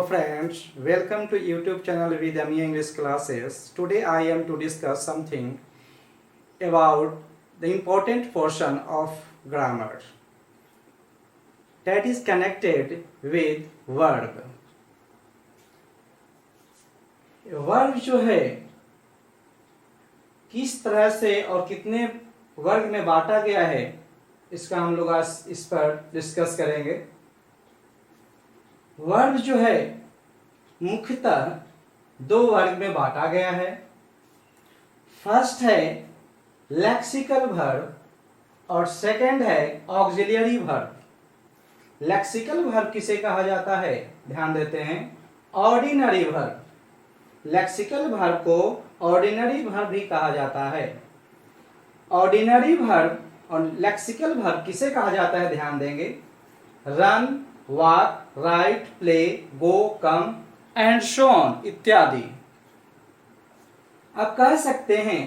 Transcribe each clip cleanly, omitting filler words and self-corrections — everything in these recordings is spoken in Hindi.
friends, welcome to YouTube channel with ME English classes. Today I am to discuss something about the important portion of grammar that is connected with verb. Verb जो है किस तरह से और कितने वर्ग में बांटा गया है इसका हम लोग आज इस पर डिस्कस करेंगे। वर्ब जो है मुख्यतः दो वर्ग में बांटा गया है। फर्स्ट है लेक्सिकल वर्ब और सेकंड है ऑक्सिलियरी वर्ब। लेक्सिकल वर्ब किसे कहा जाता है, ध्यान देते हैं, ऑर्डिनरी वर्ब। लेक्सिकल वर्ब को ऑर्डिनरी वर्ब भी कहा जाता है। ऑर्डिनरी वर्ब और लेक्सिकल वर्ब किसे कहा जाता है, ध्यान देंगे, run, walk, right, play, go, come and so on इत्यादि। अब कह सकते हैं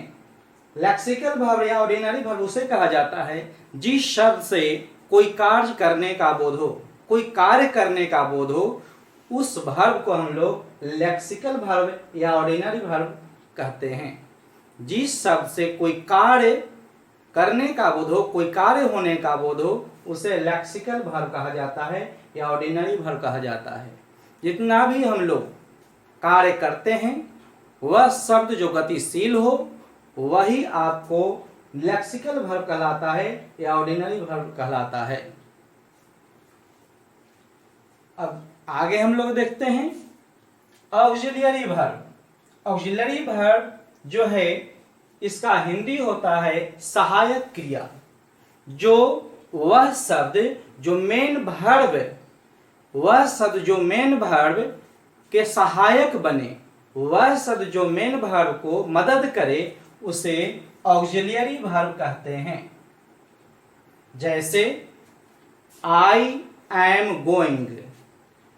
लेक्सिकल वर्ब या ऑर्डिनरी वर्ब उसे कहा जाता है जिस शब्द से कोई कार्य करने का बोध हो, कोई कार्य करने का बोध हो, उस वर्ब को हम लोग लेक्सिकल वर्ब या ऑर्डिनरी वर्ब कहते हैं। जिस शब्द से कोई कार्य करने का बोध हो, कोई कार्य होने का बोध हो, उसे लेक्सिकल वर्ब कहा जाता है या ऑर्डिनरी वर्ब कहा जाता है। जितना भी हम लोग कार्य करते हैं वह शब्द जो गतिशील हो वही आपको लेक्सिकल वर्ब कहलाता है या ऑर्डिनरी वर्ब कहलाता है। अब आगे हम लोग देखते हैं ऑक्सिलियरी वर्ब। ऑक्सिलियरी वर्ब जो है इसका हिंदी होता है सहायक क्रिया। जो वह शब्द जो मेन वर्ब, वह शब्द जो मेन वर्ब के सहायक बने, वह शब्द जो मेन वर्ब को मदद करे, उसे ऑक्सिलियरी वर्ब कहते हैं। जैसे आई एम गोइंग,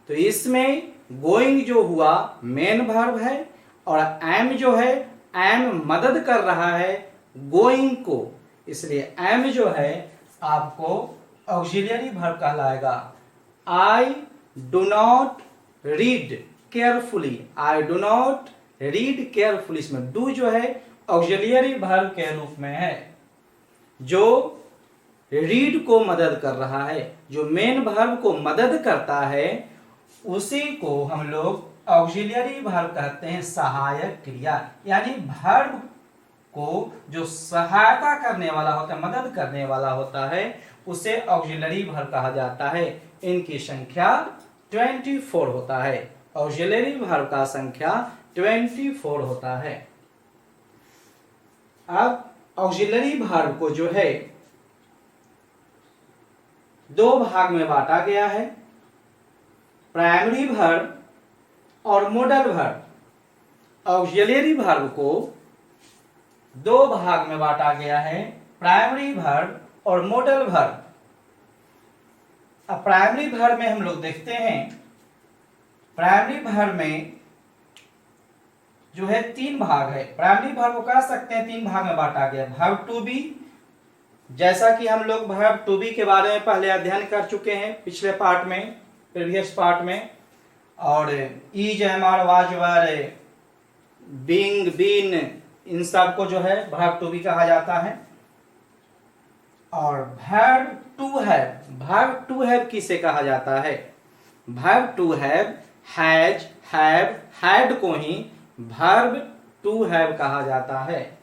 तो इसमें गोइंग जो हुआ मेन वर्ब है और एम जो है, एम मदद कर रहा है गोइंग को, इसलिए एम जो है आपको ऑक्सिलियरी वर्ब कहलाएगा। I do not read carefully, I do not read carefully, इसमें डू जो है ऑक्सिलियरी वर्ब के रूप में है, जो रीड को मदद कर रहा है, जो मेन वर्ब को मदद करता है, उसी को हम लोग ऑक्सिलियरी वर्ब कहते हैं, सहायक क्रिया। यानी वर्ब को जो सहायता करने वाला होता है, मदद करने वाला होता है, उसे ऑक्सिलियरी वर्ब कहा जाता है। इनकी संख्या 24 होता है। ऑक्सिलियरी वर्ब का संख्या 24 होता है। अब ऑक्सिलियरी वर्ब को जो है दो भाग में बांटा गया है, प्राइमरी वर्ब और मॉडल वर्ब। ऑक्सिलियरी वर्ब को दो भाग में बांटा गया है, प्राइमरी वर्ब और मॉडल वर्ब। अब प्राइमरी वर्ब में हम लोग देखते हैं, प्राइमरी वर्ब में जो है तीन भाग है। प्राइमरी वर्ब को कह सकते हैं तीन भाग में बांटा गया। वर्ब टू बी, जैसा कि हम लोग वर्ब टू बी के बारे में पहले अध्ययन कर चुके हैं पिछले पार्ट में, प्रीवियस पार्ट में। और is, am, are, was, were, being, been, इन सब को जो है वर्ब टू बी कहा जाता है। और verb to have, verb to have किसे कहा जाता है, verb to have, has, have, had को ही वर्ब टू हैव कहा जाता है।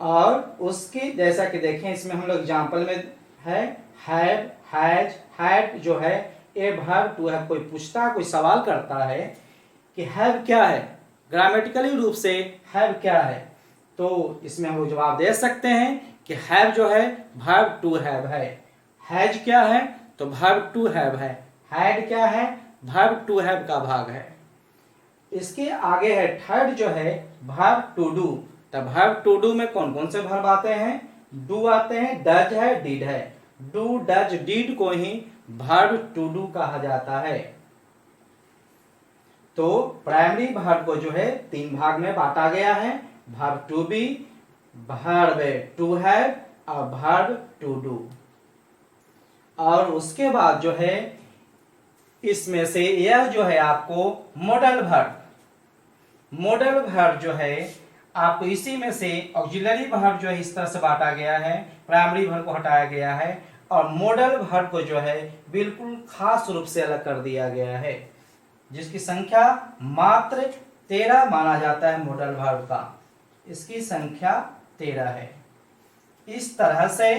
और उसकी जैसा कि देखें इसमें हम लोग एग्जांपल में है, हैव, हैज, हैड जो है ये वर्ब टू हैव। कोई पूछता है, कोई सवाल करता है कि हैव क्या है, ग्रामेटिकली रूप से हैव क्या है, तो इसमें हम लोग जवाब दे सकते हैं कि हैव जो है वर्ब टू हैव है। हैज क्या है, तो वर्ब टू हैव है। हैड क्या है, वर्ब टू हैव का भाग है। इसके आगे है थर्ड जो है वर्ब टू डू। तब वर्ब टू डू में कौन कौन से वर्ब आते हैं, डू आते हैं, डज है, डिड है। डू, डज, डिड को ही वर्ब टू डू कहा जाता है। तो प्राइमरी वर्ब को जो है तीन भाग में बांटा गया है, verb to be, verb to have और वर्ब टू डू। और उसके बाद जो है इसमें से यह जो है आपको मॉडल वर्ब जो है आपको इसी में से ऑक्सिलरी वर्ब जो है इस तरह से बांटा गया है, प्राइमरी वर्ब को हटाया गया है और मॉडल वर्ब को जो है बिल्कुल खास रूप से अलग कर दिया गया है, जिसकी संख्या मात्र 13 माना जाता है। मॉडल वर्ब का इसकी संख्या 13 है। इस तरह से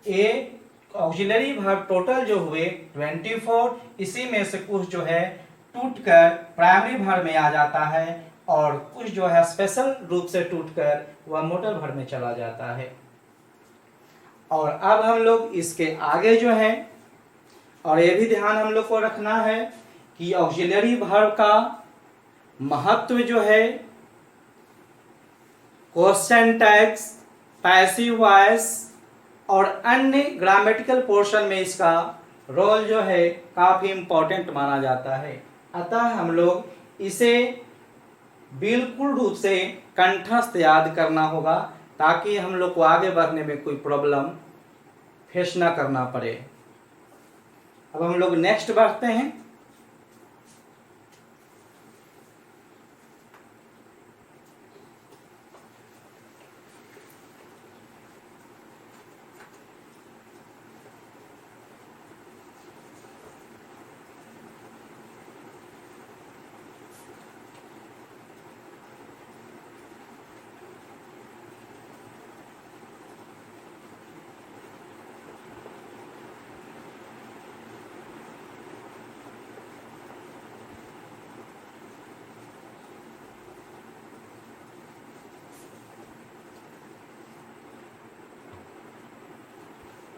एक ऑक्सिलरी वर्ब टोटल जो हुए 24, इसी में से कुछ जो है टूटकर प्राइमरी वर्ब में आ जाता है और कुछ जो है स्पेशल रूप से टूटकर वह मॉडल वर्ब में चला जाता है। और अब हम लोग इसके आगे जो है, और ये भी ध्यान हम लोग को रखना है कि ऑक्सिलरी वर्ब का महत्व जो है क्वेश्चन टैग्स, पैसिव वॉइस और अन्य ग्रामेटिकल पोर्शन में इसका रोल जो है काफी इंपॉर्टेंट माना जाता है। अतः हम लोग इसे बिल्कुल रूप से कंठस्थ याद करना होगा ताकि हम लोग को आगे बढ़ने में कोई प्रॉब्लम फेस ना करना पड़े। अब हम लोग नेक्स्ट बढ़ते हैं।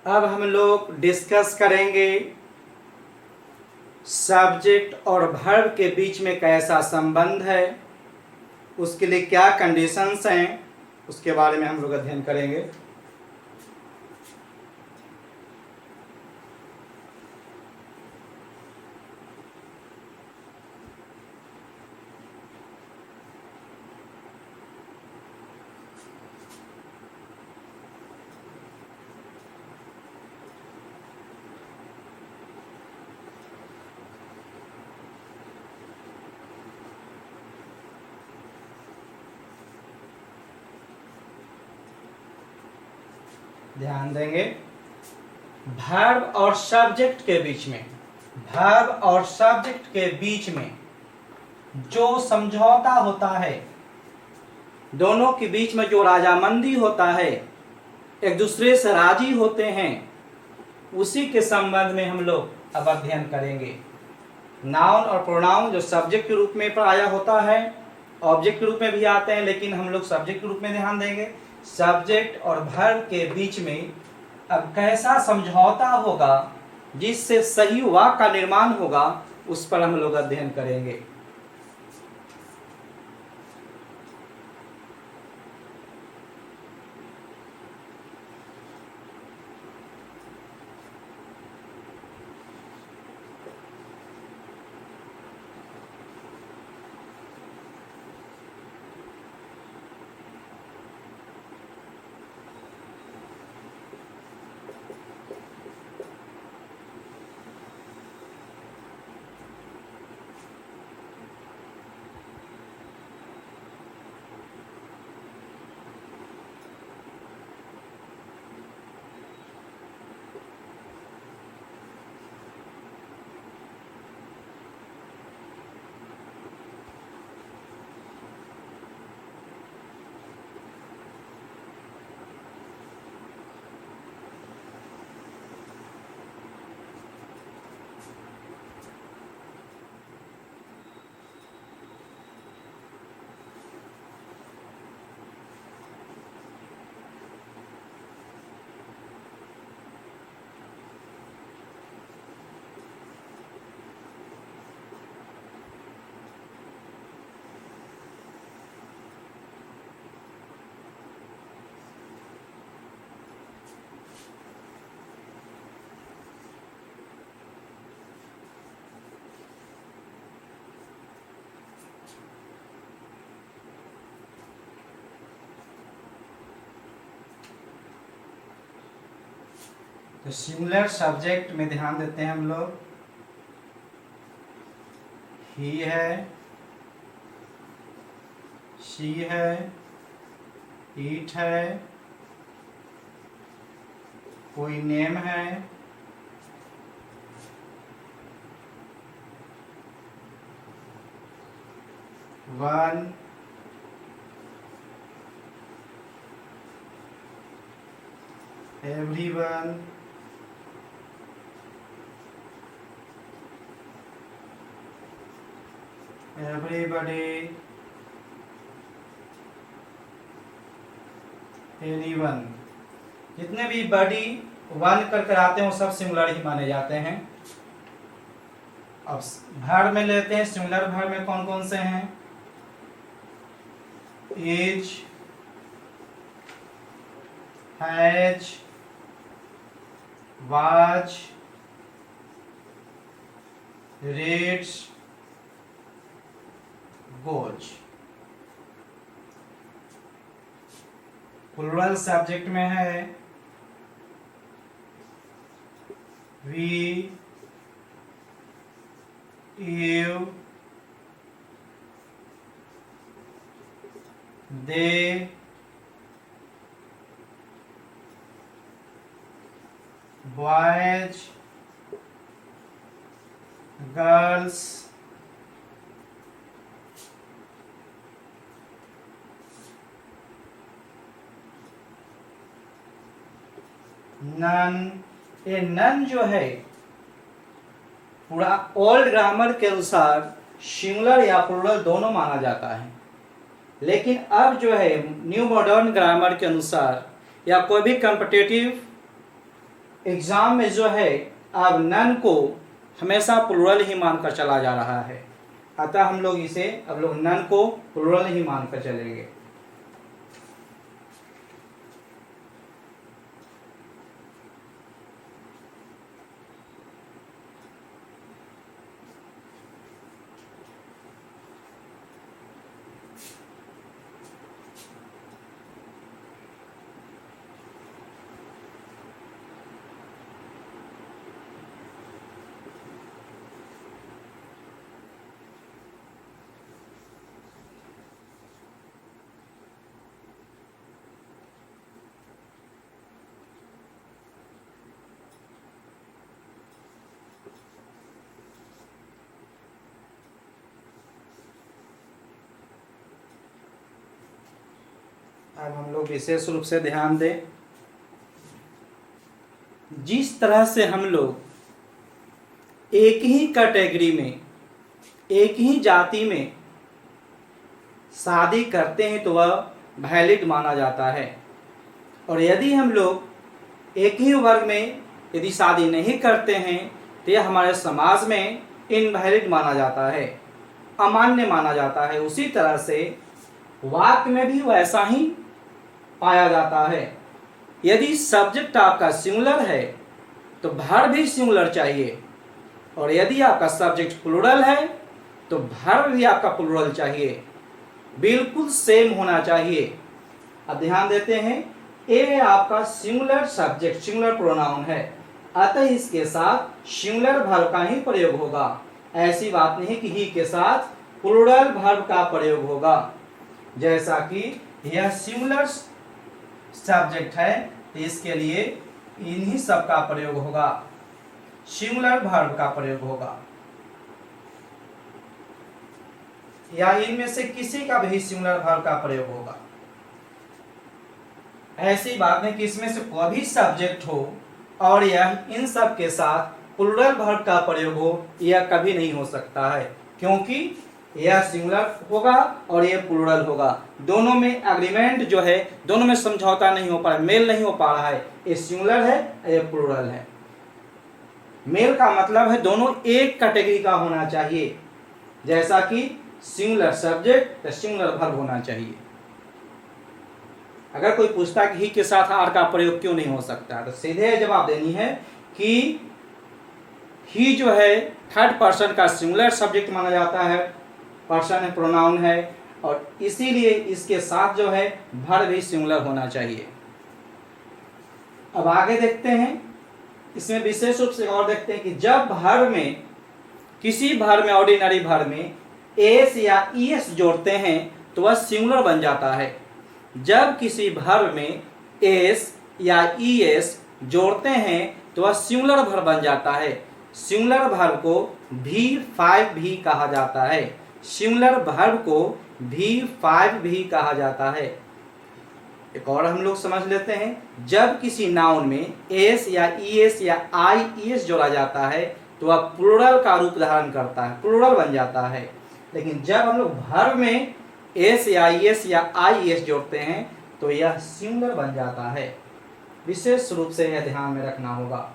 अब हम लोग डिस्कस करेंगे सब्जेक्ट और वर्ब के बीच में कैसा संबंध है, उसके लिए क्या कंडीशंस हैं, उसके बारे में हम लोग अध्ययन करेंगे। ध्यान देंगे वर्ब और सब्जेक्ट के बीच में, वर्ब और सब्जेक्ट के बीच में जो समझौता होता है, दोनों के बीच में जो राजामंदी होता है, एक दूसरे से राजी होते हैं, उसी के संबंध में हम लोग अब अध्ययन करेंगे। नाउन और प्रोनाउन जो सब्जेक्ट के रूप में प्रायः होता है, ऑब्जेक्ट के रूप में भी आते हैं, लेकिन हम लोग सब्जेक्ट के रूप में ध्यान देंगे। सब्जेक्ट और वर्ब के बीच में अब कैसा समझौता होगा जिससे सही वाक्य का निर्माण होगा, उस पर हम लोग अध्ययन करेंगे। तो सिंगुलर सब्जेक्ट में ध्यान देते हैं हम लोग। ही है, शी है, ईट है, कोई नेम है, वन, एवरीवन, एवरीबॉडी, एनीवन। जितने भी बॉडी वन कर आते हैं वो सब सिंगुलर ही माने जाते हैं। अब वर्ब में लेते हैं, सिंगुलर वर्ब में कौन कौन से हैं? Is, has, was, reads, goes. Plural subject में है we, you, they, boys, girls, none. ये नन जो है पूरा ओल्ड ग्रामर के अनुसार सिंगुलर या प्लूरल दोनों माना जाता है, लेकिन अब जो है न्यू मॉडर्न ग्रामर के अनुसार या कोई भी कॉम्पिटिटिव एग्जाम में जो है अब नन को हमेशा प्लूरल ही मानकर चला जा रहा है। अतः हम लोग इसे अब लोग नन को प्लूरल ही मानकर चलेंगे। अब हम लोग विशेष रूप से ध्यान दें, जिस तरह से हम लोग एक ही कैटेगरी में, एक ही जाति में शादी करते हैं तो वह वैलिड माना जाता है, और यदि हम लोग एक ही वर्ग में यदि शादी नहीं करते हैं तो यह हमारे समाज में इनवैलिड माना जाता है, अमान्य माना जाता है। उसी तरह से वाक्य में भी वैसा ही पाया जाता है। यदि सब्जेक्ट आपका सिंगुलर है तो वर्ब भी सिंगुलर चाहिए, और यदि आपका सब्जेक्ट प्लूरल है तो वर्ब भी आपका प्लूरल चाहिए, बिल्कुल सेम होना चाहिए। अब ध्यान देते हैं, ए आपका सिंगुलर सब्जेक्ट, सिंगुलर प्रोनाउन है, अतः इसके साथ सिंगुलर वर्ब का ही प्रयोग होगा। ऐसी बात नहीं कि ही के साथ प्लूरल वर्ब का प्रयोग होगा। जैसा कि यह सिंगुलर सब्जेक्ट है तो इसके लिए इन्हीं सब का प्रयोग होगा, सिंगुलर वर्ब का प्रयोग होगा, या इनमें से किसी का भी सिंगुलर वर्ब का प्रयोग होगा। ऐसी बात नहीं कि इसमें से कोई भी सब्जेक्ट हो और यह इन सब के साथ प्लूरल वर्ब का प्रयोग हो, यह कभी नहीं हो सकता है, क्योंकि यह सिंगुलर होगा और यह प्लूरल होगा। दोनों में एग्रीमेंट जो है, दोनों में समझौता नहीं हो पा रहा है, मेल नहीं हो पा रहा है। ये सिंगुलर है, ये प्लूरल है। मेल का मतलब है दोनों एक कैटेगरी का होना चाहिए, जैसा कि सिंगुलर सब्जेक्ट तो सिंगुलर वर्ब होना चाहिए। अगर कोई पूछता कि ही के साथ आर का प्रयोग क्यों नहीं हो सकता, तो सीधे जवाब देनी है कि ही जो है थर्ड पर्सन का सिंगुलर सब्जेक्ट माना जाता है, पर्सन है, प्रोनाउन है, और इसीलिए इसके साथ जो है वर्ब भी सिंगुलर होना चाहिए। अब आगे देखते हैं, इसमें विशेष रूप से और देखते हैं कि जब वर्ब में किसी भर में, ऑर्डिनरी भर में एस या ईएस जोड़ते हैं तो वह सिंगुलर बन जाता है। जब किसी भर में एस या ईएस जोड़ते हैं तो वह सिंगुलर भर बन जाता है। सिंगुलर भर को V5 भी कहा जाता है। सिंगुलर भर को V5 भी कहा जाता है। एक और हम लोग समझ लेते हैं, जब किसी नाउन में एस या ईएस या आईईएस जोड़ा जाता है तो वह प्लूरल का रूप धारण करता है, प्लूरल बन जाता है। लेकिन जब हम लोग भर में एस या ईएस या आईईएस जोड़ते हैं तो यह सिंगुलर बन जाता है। विशेष रूप से यह ध्यान में रखना होगा।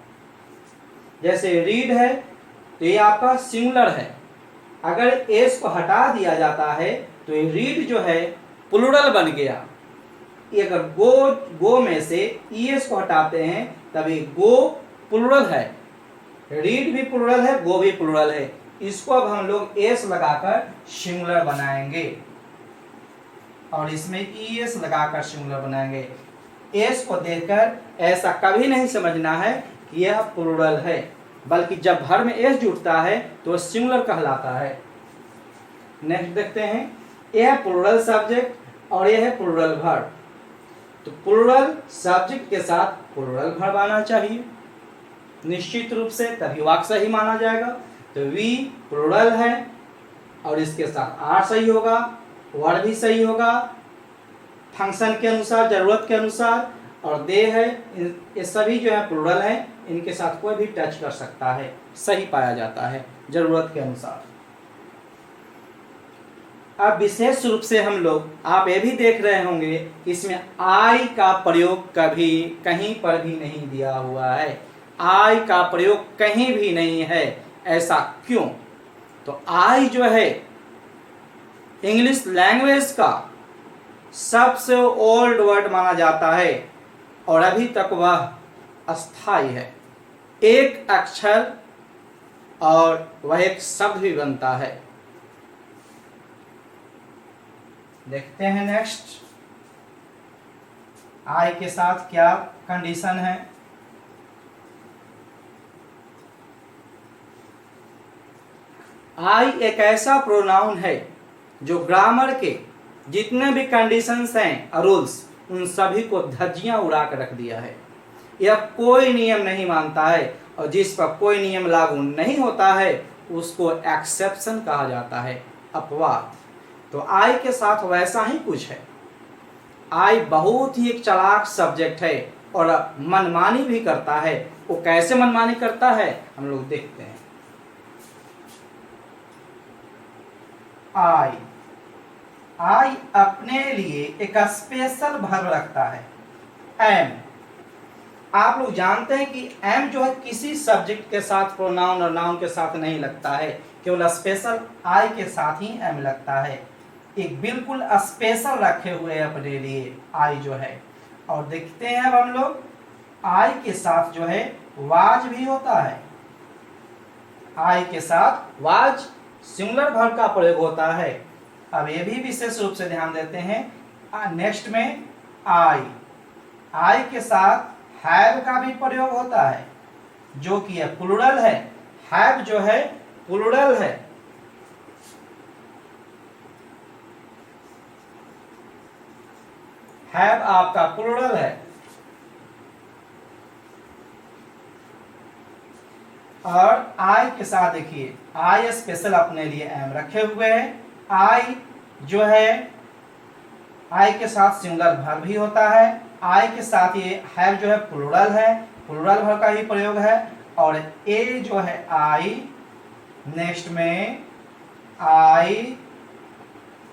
जैसे रीड है तो ये आपका सिंगुलर है, अगर एस को हटा दिया जाता है तो ये रीड जो है प्लूरल बन गया। अगर गो में से ईएस को हटाते हैं तभी गो प्लूरल है, रीड भी प्लूरल है, गो भी प्लूरल है। इसको अब हम लोग एस लगाकर सिंगुलर बनाएंगे और इसमें ईएस लगाकर सिंगुलर बनाएंगे। एस को देखकर ऐसा कभी नहीं समझना है कि यह प्लूरल है, बल्कि जब भर में एस जुड़ता है तो वह सिंगुलर कहलाता है। नेक्स्ट देखते हैं, यह प्लूरल सब्जेक्ट और यह है प्लूरल वर्ब। तो प्लूरल सब्जेक्ट के साथ प्लूरल वर्ब आना चाहिए निश्चित रूप से, तभी वाक्य सही माना जाएगा। तो वी प्लूरल है और इसके साथ आर सही होगा, वर्ब भी सही होगा, फंक्शन के अनुसार, जरूरत के अनुसार। और दे है, ये सभी जो है प्लूरल है, इनके साथ कोई भी टच कर सकता है, सही पाया जाता है जरूरत के अनुसार। अब विशेष रूप से हम लोग, आप ये भी देख रहे होंगे कि इसमें आई का प्रयोग कभी कहीं पर भी नहीं दिया हुआ है। आई का प्रयोग कहीं भी नहीं है, ऐसा क्यों? तो आई जो है इंग्लिश लैंग्वेज का सबसे ओल्ड वर्ड माना जाता है और अभी तक वह अस्थाई है। एक अक्षर और वह एक शब्द भी बनता है। देखते हैं नेक्स्ट, आई के साथ क्या कंडीशन है। आई एक ऐसा प्रोनाउन है जो ग्रामर के जितने भी कंडीशंस हैं, रूल्स, उन सभी को धज्जियां उड़ा कर रख दिया है। यह कोई नियम नहीं मानता है और जिस पर कोई नियम लागू नहीं होता है उसको एक्सेप्शन कहा जाता है, अपवाद। तो आई के साथ वैसा ही कुछ है। आई बहुत ही एक चालाक सब्जेक्ट है और मनमानी भी करता है। वो कैसे मनमानी करता है हम लोग देखते हैं। आई अपने लिए एक स्पेशल वर्ब रखता है, एम। आप लोग जानते हैं कि एम जो है किसी सब्जेक्ट के साथ, प्रोनाउन और नाउन के साथ नहीं लगता है, केवल स्पेशल आई के साथ ही एम लगता है। एक बिल्कुल स्पेशल रखे हुए अपने लिए आई जो है। और देखते हैं अब हम लोग, आई के साथ जो है वाज भी होता है। आई के साथ वाज सिंगुलर वर्ब का प्रयोग होता है। अब ये भी विशेष रूप से ध्यान देते हैं। नेक्स्ट में आई के साथ हैव का भी प्रयोग होता है जो कि प्लूरल है। हैव जो है प्लूरल है। हैव आपका प्लूरल है। और आई के साथ देखिए, आई स्पेशल अपने लिए एम रखे हुए हैं। आई जो है, आई के साथ सिंगुलर वर्ब भी होता है। आई के साथ ये हैव जो है प्लूरल है, प्लूरल वर्ब का ही प्रयोग है। और ए जो है आई, नेक्स्ट में आई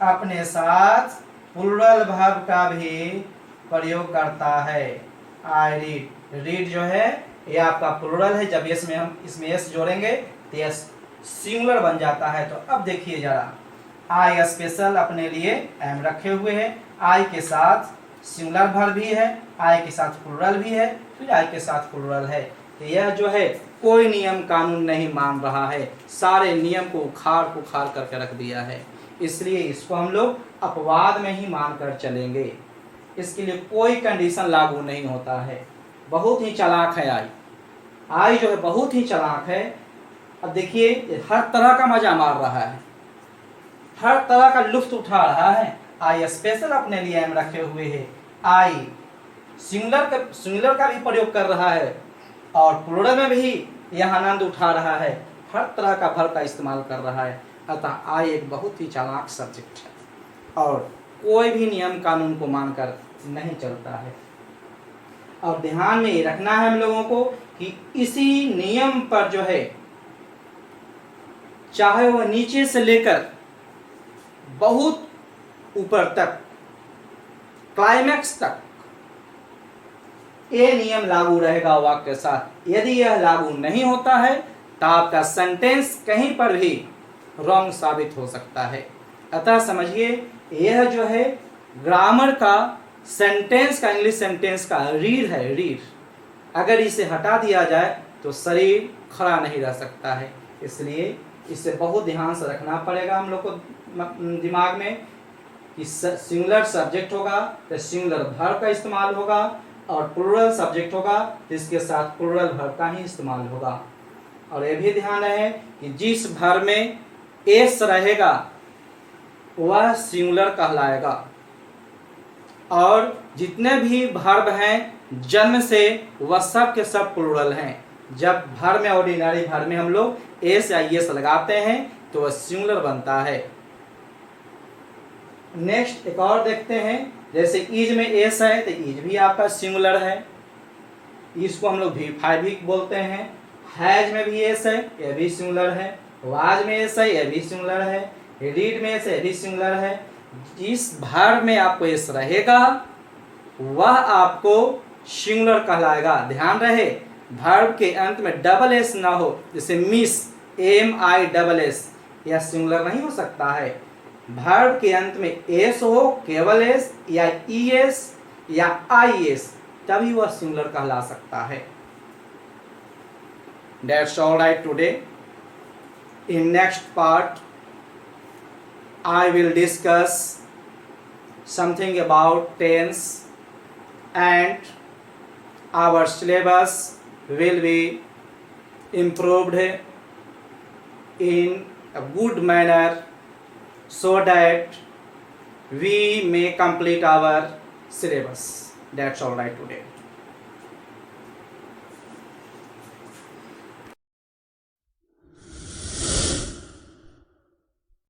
अपने साथ प्लूरल वर्ब का भी प्रयोग करता है। आई रीड जो है ये आपका प्लूरल है। जब इसमें हम इसमें एस जोड़ेंगे तो यह सिंगुलर बन जाता है। तो अब देखिए जरा, आई स्पेशल अपने लिए एम रखे हुए हैं। आई के साथ सिंगुलर वर्ब भी है, आई के साथ प्लूरल भी है, फिर आई के साथ प्लूरल है। तो यह जो है कोई नियम कानून नहीं मान रहा है, सारे नियम को उखाड़ करके रख दिया है। इसलिए इसको हम लोग अपवाद में ही मानकर चलेंगे। इसके लिए कोई कंडीशन लागू नहीं होता है। बहुत ही चालाक है आई जो है बहुत ही चालाक है अब देखिए ये हर तरह का मजा मार रहा है, हर तरह का लुत्फ उठा रहा है। आई स्पेशल अपने लिए एम रखे हुए है, आई सिंगुलर का भी प्रयोग कर रहा है और प्लूरल में भी यह आनंद उठा रहा है, हर तरह का भर का इस्तेमाल कर रहा है। अतः आई एक बहुत ही चालाक सब्जेक्ट है और कोई भी नियम कानून को मानकर नहीं चलता है। और ध्यान में ये रखना है हम लोगों को कि इसी नियम पर जो है, चाहे वह नीचे से लेकर बहुत ऊपर तक, क्लाइमैक्स तक ये नियम लागू रहेगा वाक्य के साथ। यदि यह लागू नहीं होता है तो आपका सेंटेंस कहीं पर भी रॉन्ग साबित हो सकता है। अतः समझिए यह जो है ग्रामर का सेंटेंस का, इंग्लिश सेंटेंस का रीढ़ है, रीढ़। अगर इसे हटा दिया जाए तो शरीर खड़ा नहीं रह सकता है। इसलिए इसे बहुत ध्यान से रखना पड़ेगा हम लोग को दिमाग में कि सिंगुलर सब्जेक्ट होगा तो सिंगुलर वर्ब का इस्तेमाल होगा और प्लूरल सब्जेक्ट होगा तो इसके साथ प्लूरल वर्ब का ही इस्तेमाल होगा। और यह भी ध्यान रहे कि जिस वर्ब में एस रहेगा वह सिंगुलर कहलाएगा और जितने भी वर्ब हैं जन्म से वह सब के सब प्लूरल हैं। जब वर्ब में, ऑर्डिनरी वर्ब में हम लोग एस या एस लगाते हैं तो वह सिंगुलर बनता है। नेक्स्ट एक और देखते हैं, जैसे इज में एस है तो इज भी आपका सिंगुलर है, इसको हम लोग V5 भी बोलते हैं। हैज में भी एस है, यह भी सिंगुलर है। वाज में एस है, यह भी सिंगुलर है। रीड में एस है, यह भी सिंगुलर है। जिस वर्ब में आपको एस रहेगा वह आपको सिंगुलर कहलाएगा। ध्यान रहे वर्ब के अंत में डबल एस ना हो, जैसे मिस, MISS, यह सिंगुलर नहीं हो सकता है। वर्ब के अंत में एस हो, केवल एस या ES या IS, तभी वह सिंगुलर कहला सकता है। That's all right today. In next part, I will discuss something about tense and our syllabus will be improved in a good manner so that we may complete our syllabus. That's all right today.